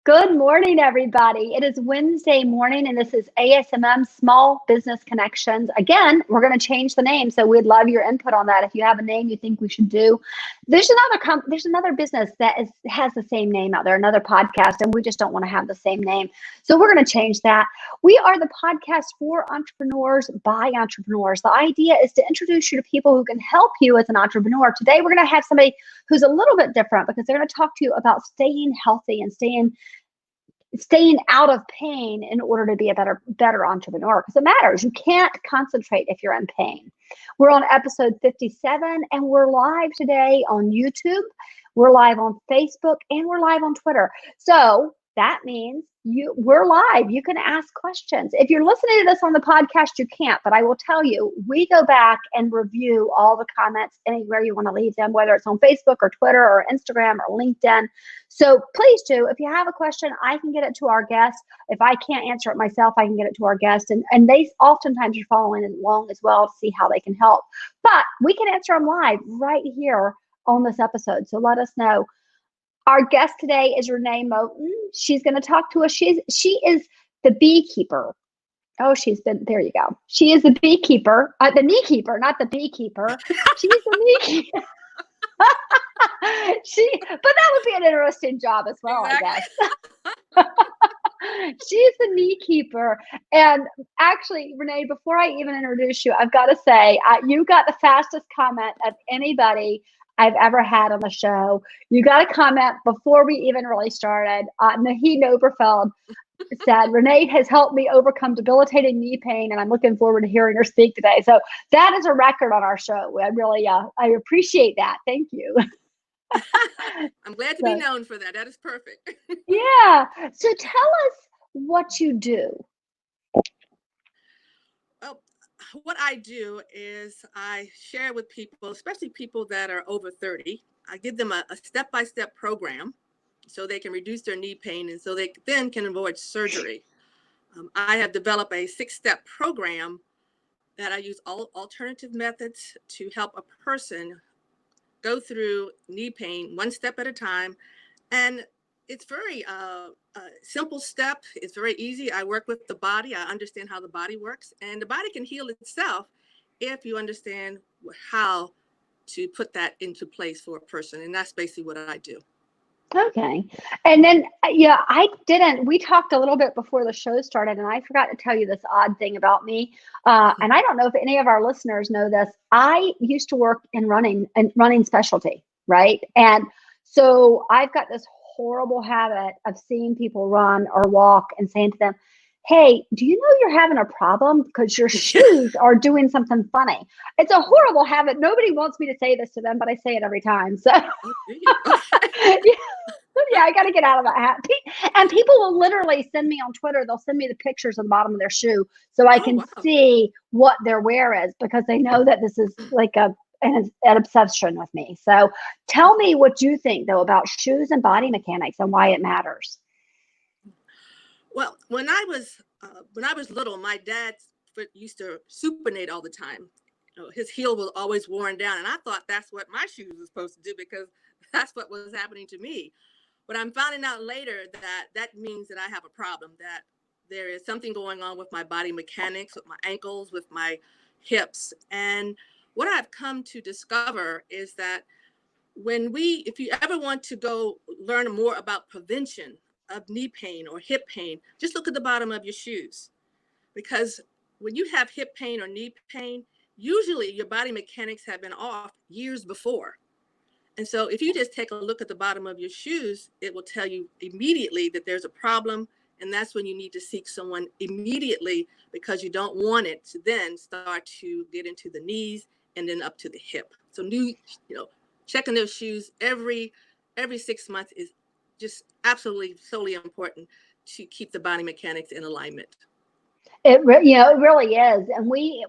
Good morning, everybody. It is Wednesday morning, and this is ASMM Small Business Connections. Again, we're going to change the name, so we'd love your input on that. If you have a name you think we should do, there's another business that has the same name out there, another podcast, and we just don't want to have the same name. So we're going to change that. We are the podcast for entrepreneurs by entrepreneurs. The idea is to introduce you to people who can help you as an entrepreneur. Today, we're going to have somebody who's a little bit different because they're going to talk to you about staying healthy and staying out of pain in order to be a better entrepreneur, because it matters. You can't concentrate if you're in pain. We're on episode 57, and we're live today on YouTube. We're live on Facebook, and we're live on Twitter. So that means we're live. You can ask questions. If you're listening to this on the podcast, you can't, but I will tell you, we go back and review all the comments anywhere you want to leave them, whether it's on Facebook or Twitter or Instagram or LinkedIn. So please do. If you have a question, I can get it to our guest. If I can't answer it myself, I can get it to our guest. And they oftentimes are following along as well to see how they can help. But we can answer them live right here on this episode. So let us know. Our guest today is Renee Moten. She's going to talk to us. She is the beekeeper. Oh, there you go. She is the beekeeper, the kneekeeper, not the beekeeper. She's the kneekeeper. But that would be an interesting job as well, exactly. I guess. She's the kneekeeper. And actually, Renee, before I even introduce you, I've got to say, you got the fastest comment of anybody I've ever had on the show. You got a comment before we even really started. Naheed Oberfeld said, Renee has helped me overcome debilitating knee pain, and I'm looking forward to hearing her speak today. So that is a record on our show. I really, I appreciate that. Thank you. I'm glad to be known for that. That is perfect. Yeah. So tell us what you do. Well, what I do is I share with people, especially people that are over 30. I give them a step-by-step program so they can reduce their knee pain and so they then can avoid surgery. I have developed a 6-step program that I use all alternative methods to help a person go through knee pain one step at a time. And it's very simple step. It's very easy. I work with the body. I understand how the body works, and the body can heal itself if you understand how to put that into place for a person. And that's basically what I do. Okay. And then, we talked a little bit before the show started, and I forgot to tell you this odd thing about me. And I don't know if any of our listeners know this. I used to work in running specialty, right? And so I've got this horrible habit of seeing people run or walk and saying to them, hey, do you know you're having a problem because your shoes are doing something funny? It's a horrible habit. Nobody wants me to say this to them, but I say it every time. So yeah, I got to get out of that habit. And people will literally send me on Twitter. They'll send me the pictures of the bottom of their shoe so I can see what their wear is, because they know that this is like an obsession with me. So tell me what you think, though, about shoes and body mechanics and why it matters. Well, when I was little, my dad used to supinate all the time. His heel was always worn down, and I thought that's what my shoes were supposed to do because that's what was happening to me. But I'm finding out later that means that I have a problem, that there is something going on with my body mechanics, with my ankles, with my hips. And what I've come to discover is that if you ever want to go learn more about prevention of knee pain or hip pain, just look at the bottom of your shoes. Because when you have hip pain or knee pain, usually your body mechanics have been off years before. And so if you just take a look at the bottom of your shoes, it will tell you immediately that there's a problem. And that's when you need to seek someone immediately, because you don't want it to then start to get into the knees and then up to the hip. So checking those shoes every 6 months is just absolutely solely important to keep the body mechanics in alignment. It really is. And we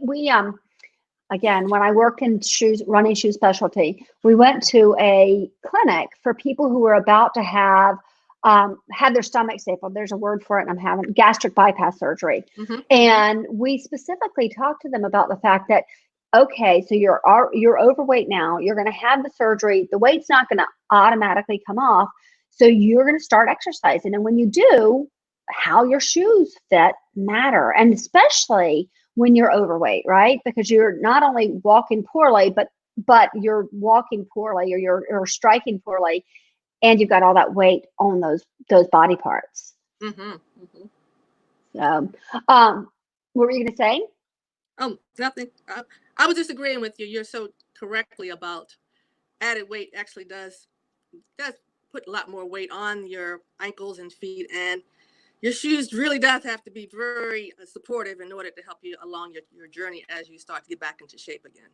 again, when I worked in running shoe specialty, we went to a clinic for people who were about to have their stomach stapled. There's a word for it, and I'm having gastric bypass surgery. Mm-hmm. And we specifically talked to them about the fact that, okay, so you're overweight now. You're going to have the surgery. The weight's not going to automatically come off. So you're going to start exercising. And when you do, how your shoes fit matter. And especially when you're overweight, right? Because you're not only walking poorly, but you're walking poorly or you're striking poorly, and you've got all that weight on those body parts. Mm-hmm. Mm-hmm. So, what were you going to say? Oh, nothing. I was just agreeing with you. You're so correctly about added weight actually does put a lot more weight on your ankles and feet, and your shoes really does have to be very supportive in order to help you along your journey as you start to get back into shape again.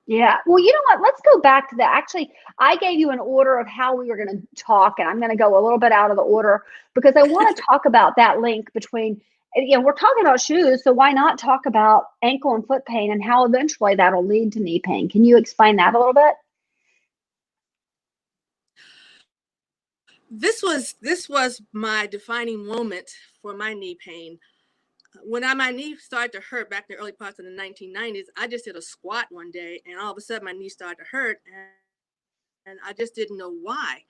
Yeah. Well, you know what? Let's go back to that. Actually, I gave you an order of how we were going to talk, and I'm going to go a little bit out of the order because I want to talk about that link between, we're talking about shoes, so why not talk about ankle and foot pain and how eventually that'll lead to knee pain? Can you explain that a little bit? This was my defining moment for my knee pain. When my knee started to hurt back in the early parts of the 1990s, I just did a squat one day, and all of a sudden my knee started to hurt, and I just didn't know why.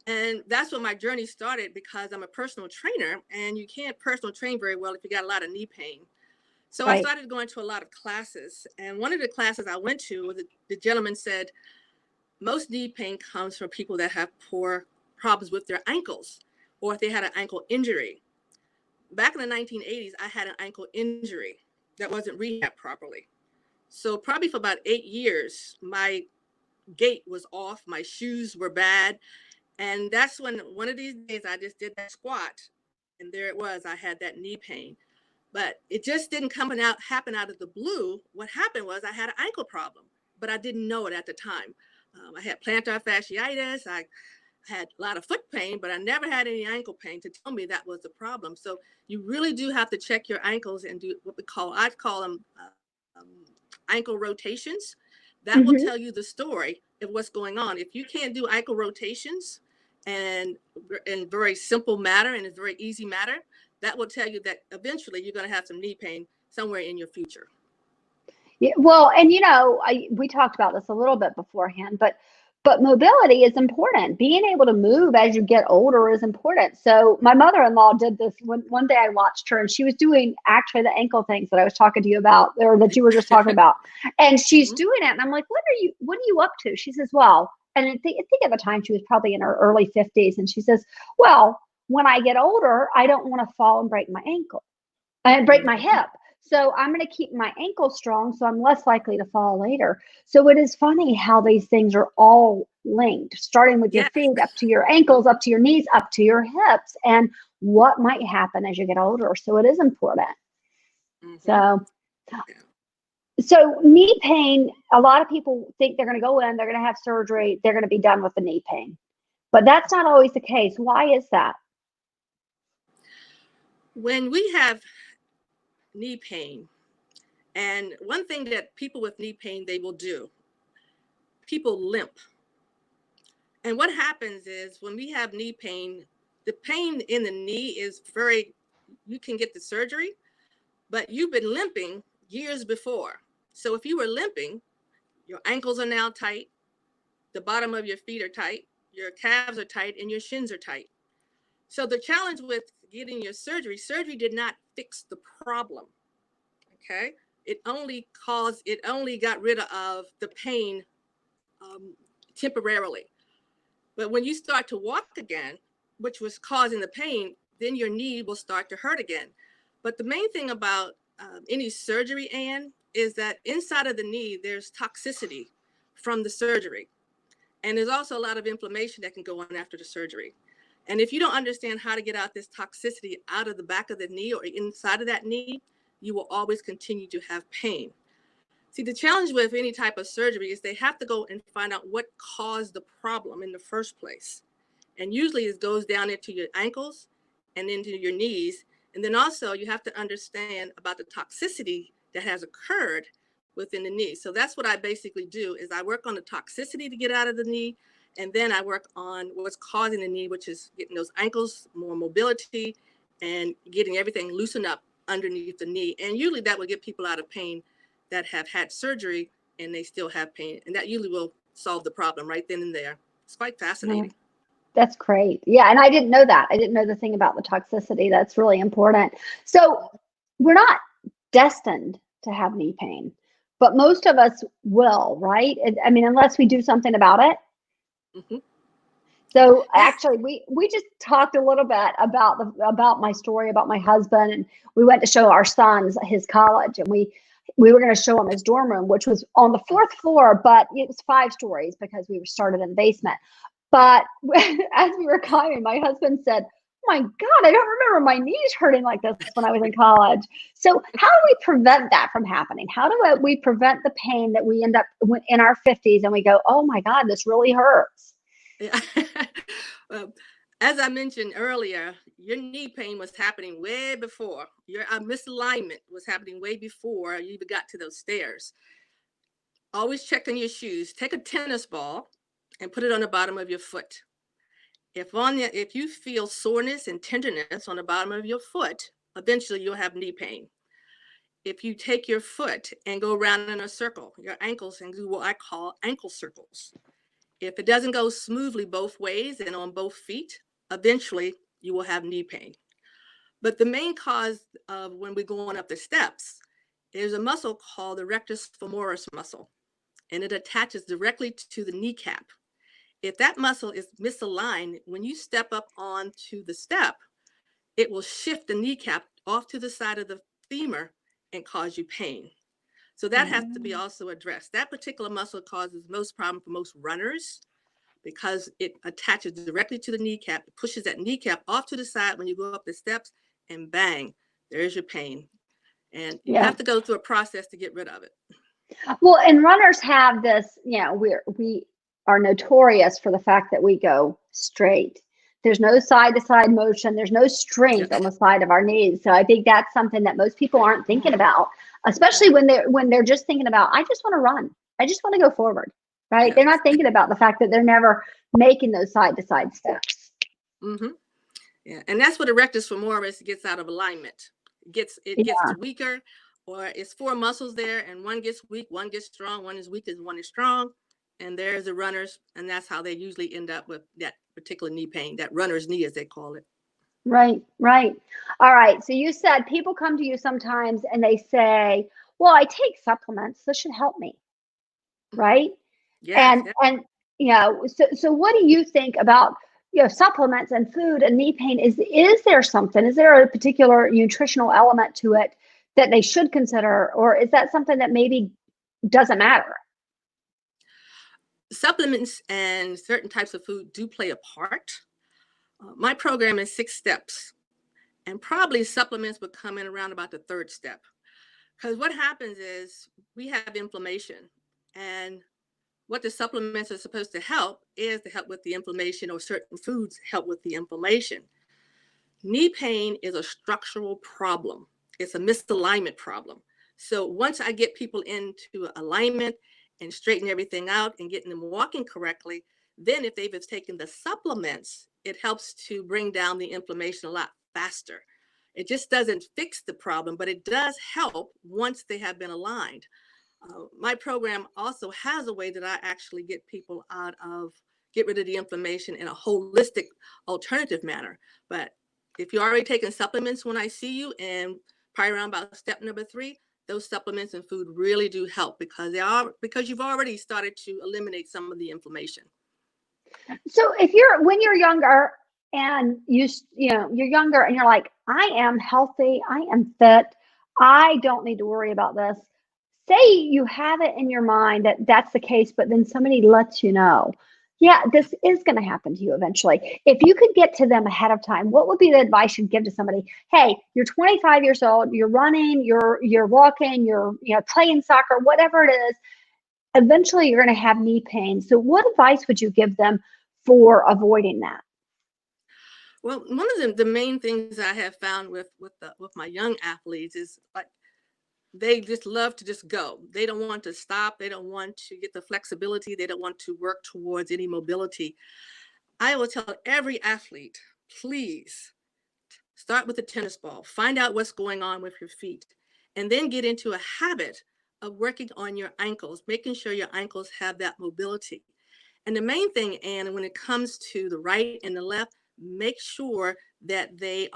And that's when my journey started, because I'm a personal trainer, and you can't personal train very well if you got a lot of knee pain. So I Right. started going to a lot of classes, and one of the classes I went to, the gentleman said most knee pain comes from people that have poor problems with their ankles, or if they had an ankle injury. Back in the 1980s, I had an ankle injury that wasn't rehabbed properly. So probably for about 8 years, my gait was off, my shoes were bad. And that's when one of these days I just did that squat, and there it was, I had that knee pain. But it just didn't happen out of the blue. What happened was I had an ankle problem, but I didn't know it at the time. I had plantar fasciitis. I had a lot of foot pain, but I never had any ankle pain to tell me that was the problem. So you really do have to check your ankles and do what I call them ankle rotations. That will Hmm. tell you the story of what's going on. If you can't do ankle rotations and in very simple matter and a very easy matter, that will tell you that eventually you're going to have some knee pain somewhere in your future. Yeah, well, and we talked about this a little bit beforehand, but mobility is important. Being able to move as you get older is important. So my mother-in-law did this one day. I watched her, and she was doing actually the ankle things that I was talking to you about, or that you were just talking about. And she's Mm-hmm. doing it, and I'm like, "What are you up to?" She says, "Well," and I think at the time she was probably in her early 50s, and she says, "Well, when I get older, I don't want to fall and break my ankle and break my Mm-hmm. hip. So I'm going to keep my ankle strong so I'm less likely to fall later." So it is funny how these things are all linked, starting with your Yes. feet, up to your ankles, up to your knees, up to your hips, and what might happen as you get older. So it is important. Mm-hmm. So, Yeah. so knee pain, a lot of people think they're going to go in, they're going to have surgery, they're going to be done with the knee pain. But that's not always the case. Why is that? When we have knee pain, and one thing that people with knee pain, they will do, people limp. And what happens is when we have knee pain, the pain in the knee is you can get the surgery, but you've been limping years before. So if you were limping, your ankles are now tight, the bottom of your feet are tight, your calves are tight, and your shins are tight. So the challenge with getting your surgery did not fix the problem. Okay. It only got rid of the pain um, temporarily. But when you start to walk again, which was causing the pain, then your knee will start to hurt again. But the main thing about any surgery, Anne, is that inside of the knee, there's toxicity from the surgery. And there's also a lot of inflammation that can go on after the surgery. And if you don't understand how to get out this toxicity out of the back of the knee or inside of that knee, you will always continue to have pain. See, the challenge with any type of surgery is they have to go and find out what caused the problem in the first place. And usually it goes down into your ankles and into your knees. And then also you have to understand about the toxicity that has occurred within the knee. So that's what I basically do is I work on the toxicity to get out of the knee. And then I work on what's causing the knee, which is getting those ankles more mobility and getting everything loosened up underneath the knee. And usually that will get people out of pain that have had surgery and they still have pain. And that usually will solve the problem right then and there. It's quite fascinating. That's great. Yeah, and I didn't know that. I didn't know the thing about the toxicity. That's really important. So we're not destined to have knee pain, but most of us will, right? I mean, unless we do something about it. Hmm. So Yes. actually, we just talked a little bit about my story about my husband, and we went to show our sons his college, and we were going to show him his dorm room, which was on the fourth floor, but it was 5 stories because we were started in the basement. But as we were climbing, my husband said, "Oh my God, I don't remember my knees hurting like this when I was in college." So how do we prevent that from happening? How do we prevent the pain that we end up in our 50s and we go, "Oh my God, this really hurts." Yeah. Well, as I mentioned earlier, your knee pain was happening way before. Your misalignment was happening way before you even got to those stairs. Always check on your shoes. Take a tennis ball and put it on the bottom of your foot. If you feel soreness and tenderness on the bottom of your foot, eventually you'll have knee pain. If you take your foot and go around in a circle, your ankles, and do what I call ankle circles. If it doesn't go smoothly both ways and on both feet, eventually you will have knee pain. But the main cause of when we're going up the steps is a muscle called the rectus femoris muscle, and it attaches directly to the kneecap. If that muscle is misaligned, when you step up onto the step, it will shift the kneecap off to the side of the femur and cause you pain. So that has to be Mm. also addressed. That particular muscle causes most problem for most runners because it attaches directly to the kneecap, it pushes that kneecap off to the side when you go up the steps, and bang, there's your pain. And you Yeah. have to go through a process to get rid of it. Well, and runners have this, we are notorious for the fact that we go straight. There's no side to side motion. There's no Yeah. strength on the side of our knees. So I think that's something that most people aren't thinking about, especially when they're just thinking about, I just want to run. I just want to go forward. Right? They're Yes. not thinking about the fact that they're never making those side to side steps. Mm-hmm. Yeah. And that's where the rectus femoris gets out of alignment. It gets Yeah. weaker, or it's four muscles there, and one gets weak, one gets strong, one is weak, and one is strong. And there's the runners, and that's how they usually end up with that particular knee pain, that runner's knee, as they call it. Right, right. All right. So you said people come to you sometimes and they say, well, I take supplements. This should help me. Right. Yes. And so what do you think about supplements and food and knee pain? Is there something? Is there a particular nutritional element to it that they should consider, or is that something that maybe doesn't matter? Supplements and certain types of food do play a part. My program is 6 steps, and probably supplements would come in around about the third step. Because what happens is we have inflammation, and what the supplements are supposed to help is to help with the inflammation, or certain foods help with the inflammation. Knee pain is a structural problem. It's a misalignment problem. So once I get people into alignment and straighten everything out and getting them walking correctly, then if they've taken the supplements, it helps to bring down the inflammation a lot faster. It just doesn't fix the problem, but it does help once they have been aligned. My program also has a way that I actually get people get rid of the inflammation in a holistic alternative manner. But if you're already taking supplements when I see you, and probably around about step number 3, those supplements and food really do help because you've already started to eliminate some of the inflammation. So when you're younger and you're younger and you're like, I am healthy, I am fit, I don't need to worry about this. Say you have it in your mind that that's the case, but then somebody lets you know, yeah, this is going to happen to you eventually. If you could get to them ahead of time, what would be the advice you'd give to somebody? Hey, you're 25 years old, you're running, you're walking, you're playing soccer, whatever it is. Eventually, you're going to have knee pain. So, what advice would you give them for avoiding that? Well, one of the main things I have found with my young athletes is, like, they just love to just go. They don't want to stop. They don't want to get the flexibility. They don't want to work towards any mobility. I will tell every athlete, please start with the tennis ball, find out what's going on with your feet, and then get into a habit of working on your ankles, making sure your ankles have that mobility. And the main thing, Anne, when it comes to the right and the left, make sure that they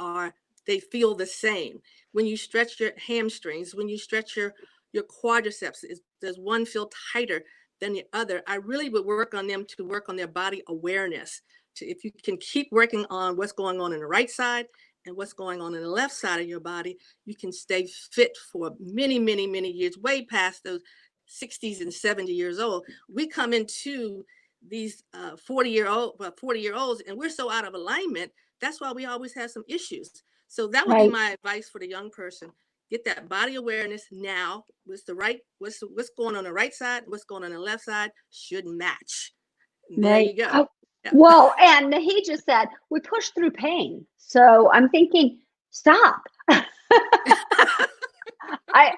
feel the same. When you stretch your hamstrings, when you stretch your quadriceps, does one feel tighter than the other? I really would work on them to work on their body awareness. If you can keep working on what's going on in the right side and what's going on in the left side of your body, you can stay fit for many, many, many years, way past those 60s and 70 years old. We come into these 40-year-olds, and we're so out of alignment. That's why we always have some issues. So that would be Right. my advice for the young person. Get that body awareness now. What's going on the right side, what's going on the left side should match. There Right. you go. Oh, Yeah. well, and he just said we push through pain. So I'm thinking, stop. I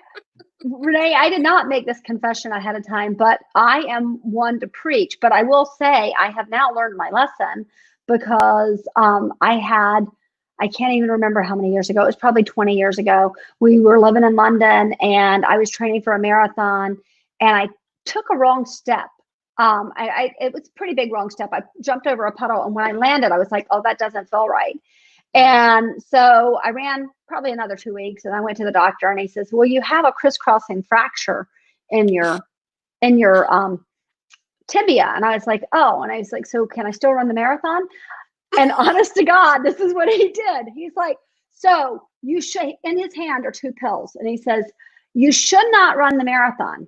Renee, I did not make this confession ahead of time, but I am one to preach. But I will say I have now learned my lesson because I can't even remember how many years ago. It was probably 20 years ago. We were living in London and I was training for a marathon and I took a wrong step. It was a pretty big wrong step. I jumped over a puddle and when I landed, I was like, oh, that doesn't feel right. And so I ran probably another 2 weeks and I went to the doctor and he says, well, you have a crisscrossing fracture in your tibia. And I was like, oh, and I was like, so can I still run the marathon? And honest to God, this is what he did. He's like, so you should, in his hand are 2 pills. And he says, you should not run the marathon.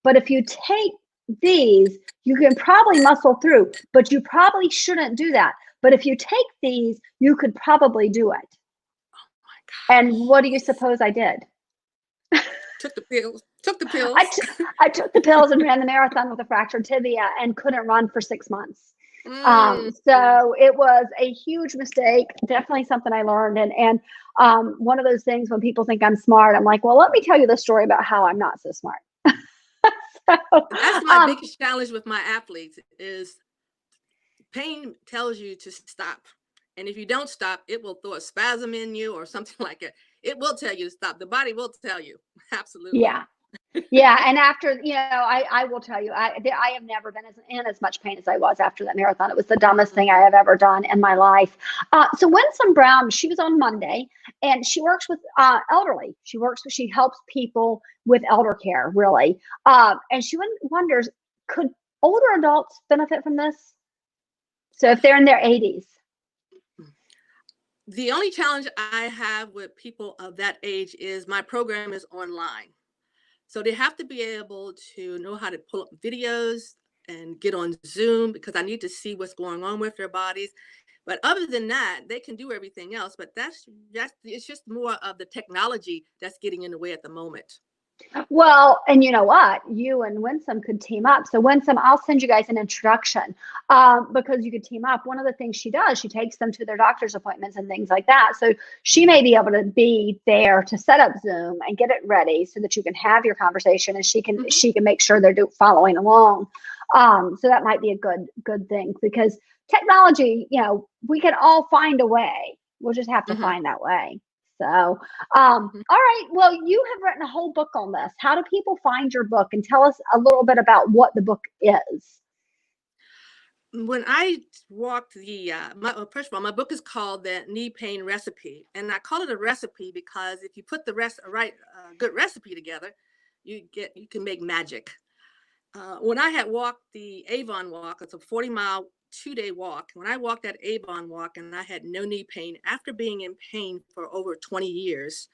But if you take these, you can probably muscle through, but you probably shouldn't do that. But if you take these, you could probably do it. Oh my And what do you suppose I did? Took the pills. Took the pills. I took the pills and ran the marathon with a fractured tibia and couldn't run for 6 months. So it was a huge mistake. Definitely something I learned. And one of those things when people think I'm smart, I'm like, well, let me tell you the story about how I'm not so smart. That's my biggest challenge with my athletes is pain tells you to stop. And if you don't stop, it will throw a spasm in you or something like it. It will tell you to stop. The body will tell you. Absolutely. Yeah. Yeah. And after, I will tell you, I have never been in as much pain as I was after that marathon. It was the dumbest thing I have ever done in my life. So Winsome Brown, she was on Monday and she works with elderly. She helps people with elder care, really. And she wonders, could older adults benefit from this? So if they're in their 80s. The only challenge I have with people of that age is my program is online. So they have to be able to know how to pull up videos and get on Zoom because I need to see what's going on with their bodies. But other than that, they can do everything else. But it's just more of the technology that's getting in the way at the moment. Well, and you know what? You and Winsome could team up. So Winsome, I'll send you guys an introduction because you could team up. One of the things she does, she takes them to their doctor's appointments and things like that. So she may be able to be there to set up Zoom and get it ready so that you can have your conversation and she can make sure they're following along. So that might be a good thing because technology, we can all find a way. We'll just have to find that way. So, all right. Well, you have written a whole book on this. How do people find your book and tell us a little bit about what the book is? When I walked first of all, my book is called The Knee Pain Recipe. And I call it a recipe because if you put the good recipe together, you can make magic. When I had walked the Avon Walk, it's a 40-mile 2-day walk. When I walked that Avon Walk and I had no knee pain, after being in pain for over 20 years,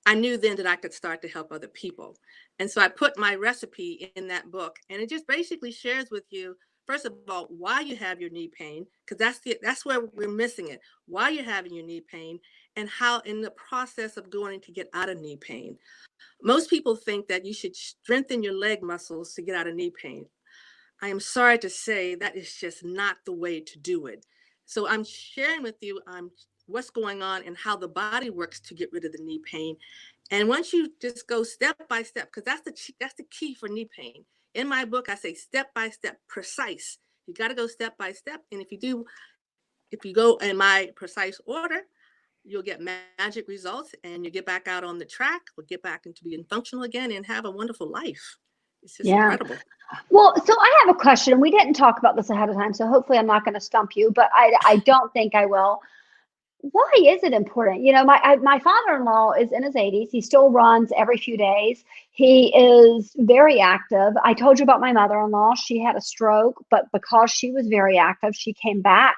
I knew then that I could start to help other people. And so I put my recipe in that book, and it just basically shares with you, first of all, why you have your knee pain, because that's where we're missing it, why you're having your knee pain, and how in the process of going to get out of knee pain. Most people think that you should strengthen your leg muscles to get out of knee pain. I am sorry to say that is just not the way to do it. So I'm sharing with you what's going on and how the body works to get rid of the knee pain. And once you just go step by step, because that's the key for knee pain. In my book, I say step by step, precise. You got to go step by step. And if you go in my precise order, you'll get magic results and you get back out on the track, or get back into being functional again and have a wonderful life. It's just Yeah. incredible. Well, so I have a question. We didn't talk about this ahead of time, so hopefully I'm not going to stump you, but I don't think I will. Why is it important? My father-in-law is in his 80s. He still runs every few days. He is very active. I told you about my mother-in-law. She had a stroke, but because she was very active, she came back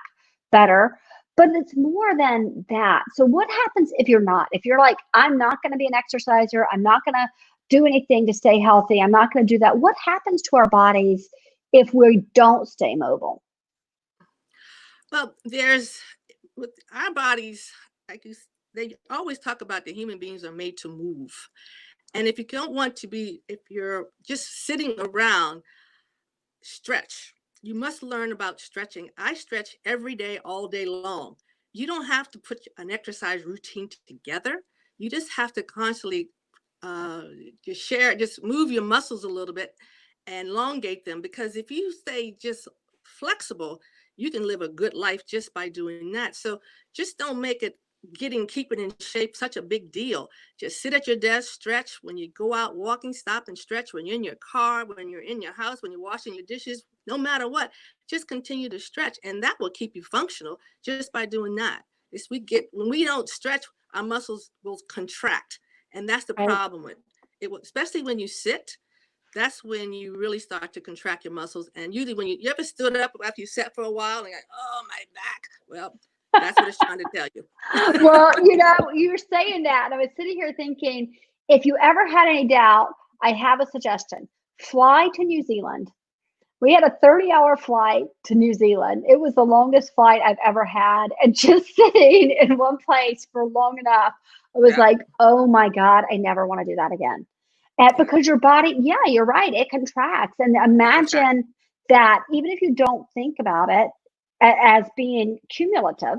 better. But it's more than that. So what happens if you're not? If you're like, I'm not going to be an exerciser, I'm not going to do anything to stay healthy, I'm not going to do that. What happens to our bodies if we don't stay mobile? Well, there's with our bodies, like they always talk about the human beings are made to move. And if you don't want to be, if you're just sitting around, stretch. You must learn about stretching. I stretch every day, all day long. You don't have to put an exercise routine together. You just have to constantly uh, just move your muscles a little bit and elongate them. Because if you stay just flexible, you can live a good life just by doing that. So just don't make it keeping in shape such a big deal. Just sit at your desk, stretch. When you go out walking, stop and stretch. When you're in your car, when you're in your house, when you're washing your dishes, no matter what, just continue to stretch, and that will keep you functional just by doing that. When we don't stretch, our muscles will contract, and that's the Right. problem with it. Especially when you sit, that's when you really start to contract your muscles. And usually, when you ever stood up after you sat for a while and you're like, oh, my back. Well, that's what it's trying to tell you. Well, you're saying that, and I was sitting here thinking, if you ever had any doubt, I have a suggestion. Fly to New Zealand. We had a 30-hour flight to New Zealand. It was the longest flight I've ever had. And just sitting in one place for long enough, I was Yeah. like, oh my God, I never want to do that again. And Yeah. because your body, yeah, you're right, it contracts. And imagine that even if you don't think about it as being cumulative,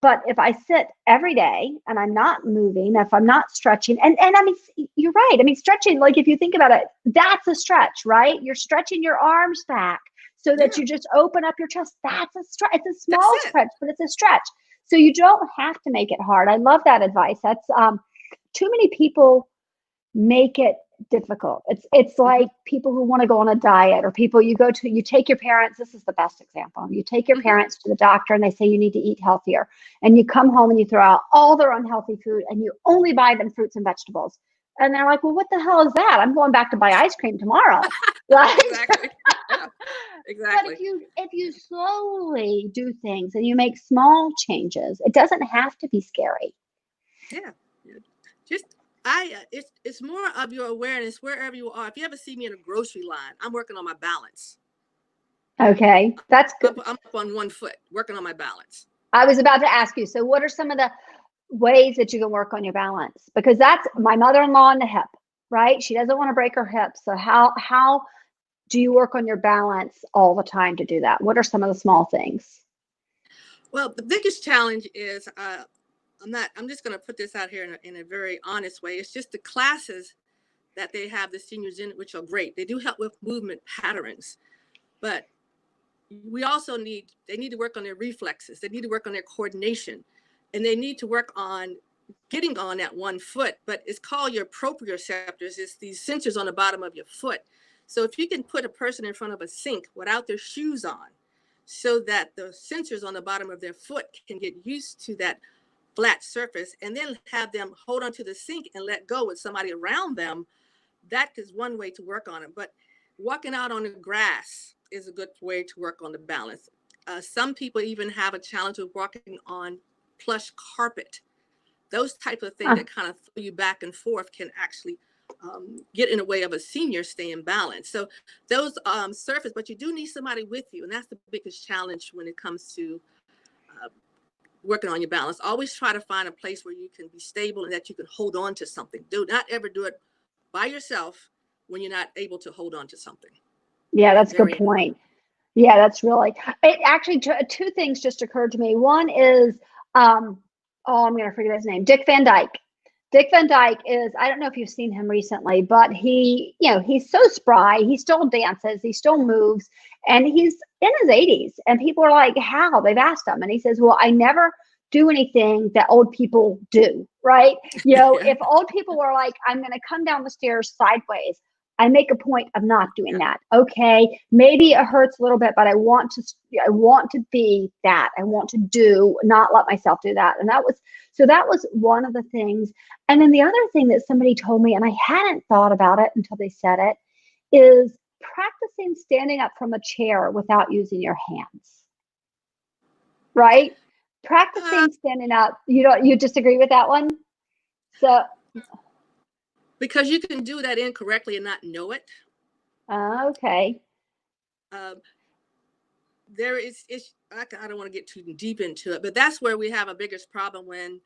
but if I sit every day and I'm not moving, if I'm not stretching, and I mean, you're right. I mean, stretching, like if you think about it, that's a stretch, right? You're stretching your arms back so that Yeah. you just open up your chest. That's a stretch. It's a That's small it. stretch, but it's a stretch. So you don't have to make it hard. I love that advice. That's too many people make it difficult. It's like people who want to go on a diet, or people you take your parents. This is the best example. You take your parents to the doctor and they say you need to eat healthier, and you come home and you throw out all their unhealthy food and you only buy them fruits and vegetables. And they're like, well, what the hell is that? I'm going back to buy ice cream tomorrow. Right? Exactly. Yeah. But Exactly. if you slowly do things and you make small changes, it doesn't have to be scary. Yeah. Just it's more of your awareness wherever you are. If you ever see me in a grocery line, I'm working on my balance. Okay, that's good. I'm up on one foot, working on my balance. I was about to ask you, so what are some of the ways that you can work on your balance? Because that's my mother-in-law in the hip, right? She doesn't want to break her hip. So how do you work on your balance all the time to do that? What are some of the small things? Well, the biggest challenge is I'm just going to put this out here in a very honest way. It's just the classes that they have the seniors in, which are great. They do help with movement patterns, but they need to work on their reflexes. They need to work on their coordination, and they need to work on getting on that one foot. But it's called your proprioceptors. It's these sensors on the bottom of your foot. So if you can put a person in front of a sink without their shoes on, so that the sensors on the bottom of their foot can get used to that flat surface, and then have them hold onto the sink and let go with somebody around them, that is one way to work on it. But walking out on the grass is a good way to work on the balance. Some people even have a challenge with walking on plush carpet. Those type of things that kind of throw you back and forth can actually get in the way of a senior staying balanced. So those surface, but you do need somebody with you, and that's the biggest challenge when it comes to uh, working on your balance. Always try to find a place where you can be stable and that you can hold on to something. Do not ever do it by yourself when you're not able to hold on to something. Yeah, It's that's a good very important. point. Yeah, that's really it. Actually, two things just occurred to me. One is, oh, I'm going to forget his name, Dick Van Dyke. Dick Van Dyke is, I don't know if you've seen him recently, but he's so spry. He still dances, he still moves, and he's in his 80s. And people are like, how? They've asked him. And he says, well, I never do anything that old people do, right? Yeah. If old people were like, I'm going to come down the stairs sideways, I make a point of not doing that. Okay, maybe it hurts a little bit, but I want to be that. I want to not let myself do that. And that was one of the things. And then the other thing that somebody told me, and I hadn't thought about it until they said it, is practicing standing up from a chair without using your hands. Right? Practicing standing up. You disagree with that one? So because you can do that incorrectly and not know it. Okay. There is, I don't want to get too deep into it, but that's where we have a biggest problem when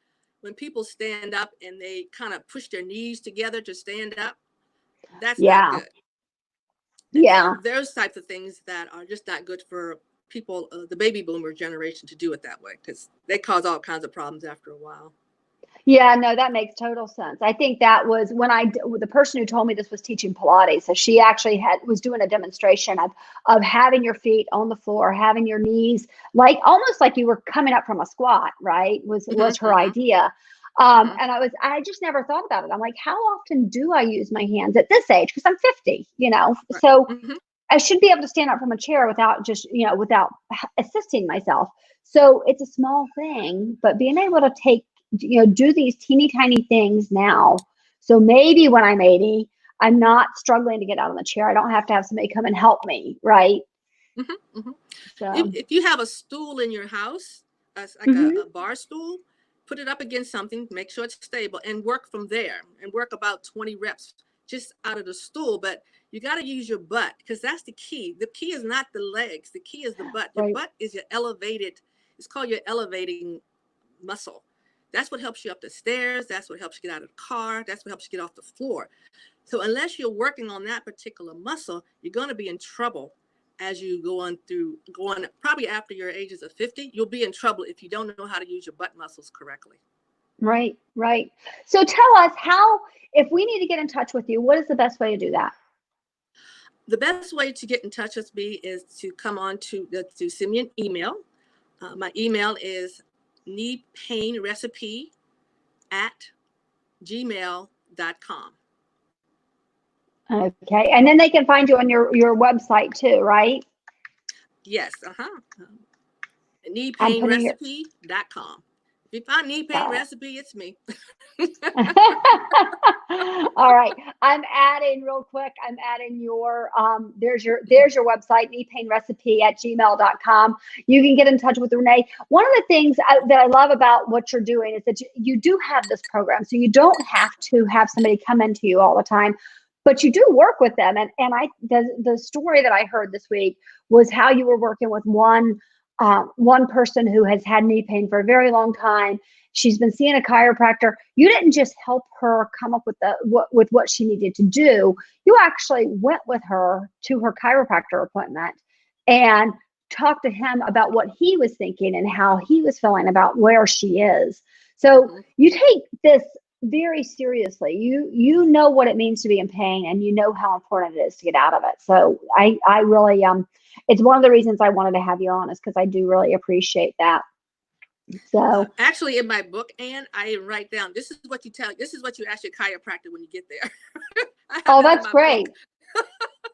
people stand up and they kind of push their knees together to stand up. That's not good. Yeah. So those types of things that are just not good for people, the baby boomer generation, to do it that way, because they cause all kinds of problems after a while. Yeah, no, that makes total sense. I think that was when the person who told me this was teaching Pilates. So she actually was doing a demonstration of having your feet on the floor, having your knees almost like you were coming up from a squat, right? Was her idea. And I just never thought about it. I'm like, how often do I use my hands at this age? Because I'm 50, so I should be able to stand up from a chair without without assisting myself. So it's a small thing, but being able to do these teeny tiny things now. So maybe when I'm 80, I'm not struggling to get out of the chair. I don't have to have somebody come and help me, right? So if you have a stool in your house, like a bar stool, put it up against something, make sure it's stable, and work from there, and work about 20 reps just out of the stool. But you got to use your butt, because that's the key. The key is not the legs. The key is the butt. Your butt is it's called your elevating muscle. That's what helps you up the stairs. That's what helps you get out of the car. That's what helps you get off the floor. So unless you're working on that particular muscle, you're going to be in trouble as you go on probably after your ages of 50. You'll be in trouble if you don't know how to use your butt muscles correctly. Right. So tell us if we need to get in touch with you, what is the best way to do that? The best way to get in touch with me is to come on to send me an email. My email is kneepainrecipe@gmail.com. Okay. And then they can find you on your website too, right? Yes. Kneepainrecipe.com. If you find knee pain recipe, it's me. All right. I'm adding your there's your website, kneepainrecipe@gmail.com. You can get in touch with Renee. One of the things that I love about what you're doing is that you do have this program. So you don't have to have somebody come into you all the time, but you do work with them. And the story that I heard this week was how you were working with one person who has had knee pain for a very long time. She's been seeing a chiropractor. You didn't just help her come up with what she needed to do. You actually went with her to her chiropractor appointment and talked to him about what he was thinking and how he was feeling about where she is. So you take this very seriously. You know what it means to be in pain, and you know how important it is to get out of it. So I really it's one of the reasons I wanted to have you on, is because I do really appreciate that. So actually, in my book, Anne, I write down, this is what you ask your chiropractor when you get there. Oh, that's great.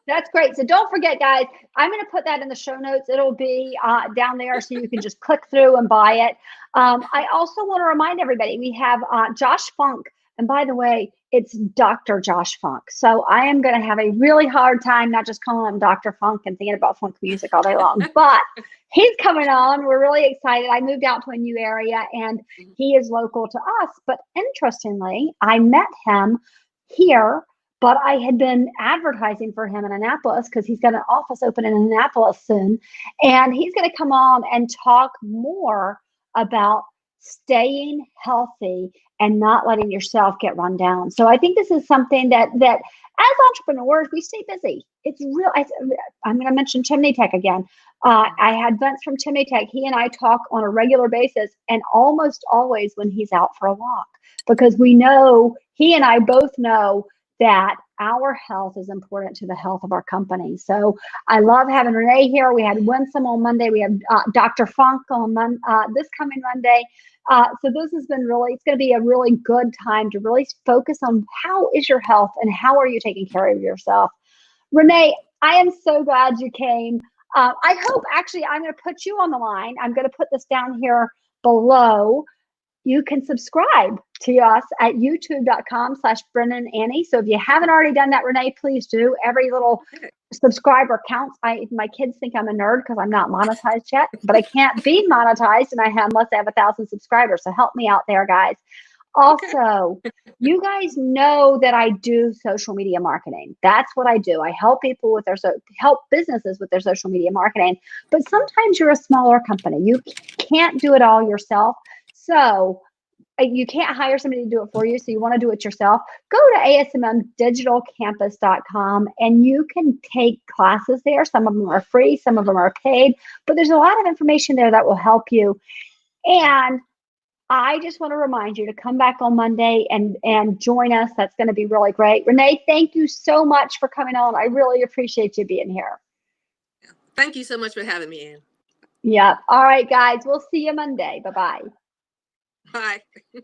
That's great. So don't forget, guys, I'm going to put that in the show notes. It'll be down there, so you can just click through and buy it. I also want to remind everybody, we have Josh Funk. And by the way, it's Dr. Josh Funk. So I am going to have a really hard time not just calling him Dr. Funk and thinking about funk music all day long. But he's coming on. We're really excited. I moved out to a new area, and he is local to us. But interestingly, I met him here, but I had been advertising for him in Annapolis because he's got an office open in Annapolis soon. And he's going to come on and talk more about staying healthy and not letting yourself get run down. So I think this is something that as entrepreneurs, we stay busy. It's real. I'm going to mention Chimney Tech again. I had Vince from Chimney Tech. He and I talk on a regular basis, and almost always when he's out for a walk, because we know, he and I both know, that our health is important to the health of our company. So I love having Renee here. We had Winsome on Monday. We have Dr. Funk on this coming Monday. So this has been really, it's going to be a really good time to really focus on how is your health and how are you taking care of yourself. Renee, I am so glad you came. I hope, actually, I'm going to put you on the line. I'm going to put this down here below. You can subscribe to us at youtube.com/Brennan Annie. So if you haven't already done that, Renee, please do. Every little subscriber counts. My kids think I'm a nerd because I'm not monetized yet, but I can't be monetized unless I have 1,000 subscribers. So help me out there, guys. Also, you guys know that I do social media marketing. That's what I do. I help people with help businesses with their social media marketing. But sometimes you're a smaller company. You can't do it all yourself. So you can't hire somebody to do it for you. So you want to do it yourself. Go to ASMMdigitalcampus.com and you can take classes there. Some of them are free, some of them are paid, but there's a lot of information there that will help you. And I just want to remind you to come back on Monday and join us. That's going to be really great. Renee, thank you so much for coming on. I really appreciate you being here. Thank you so much for having me, Ann. Yeah. All right, guys. We'll see you Monday. Bye-bye. Bye.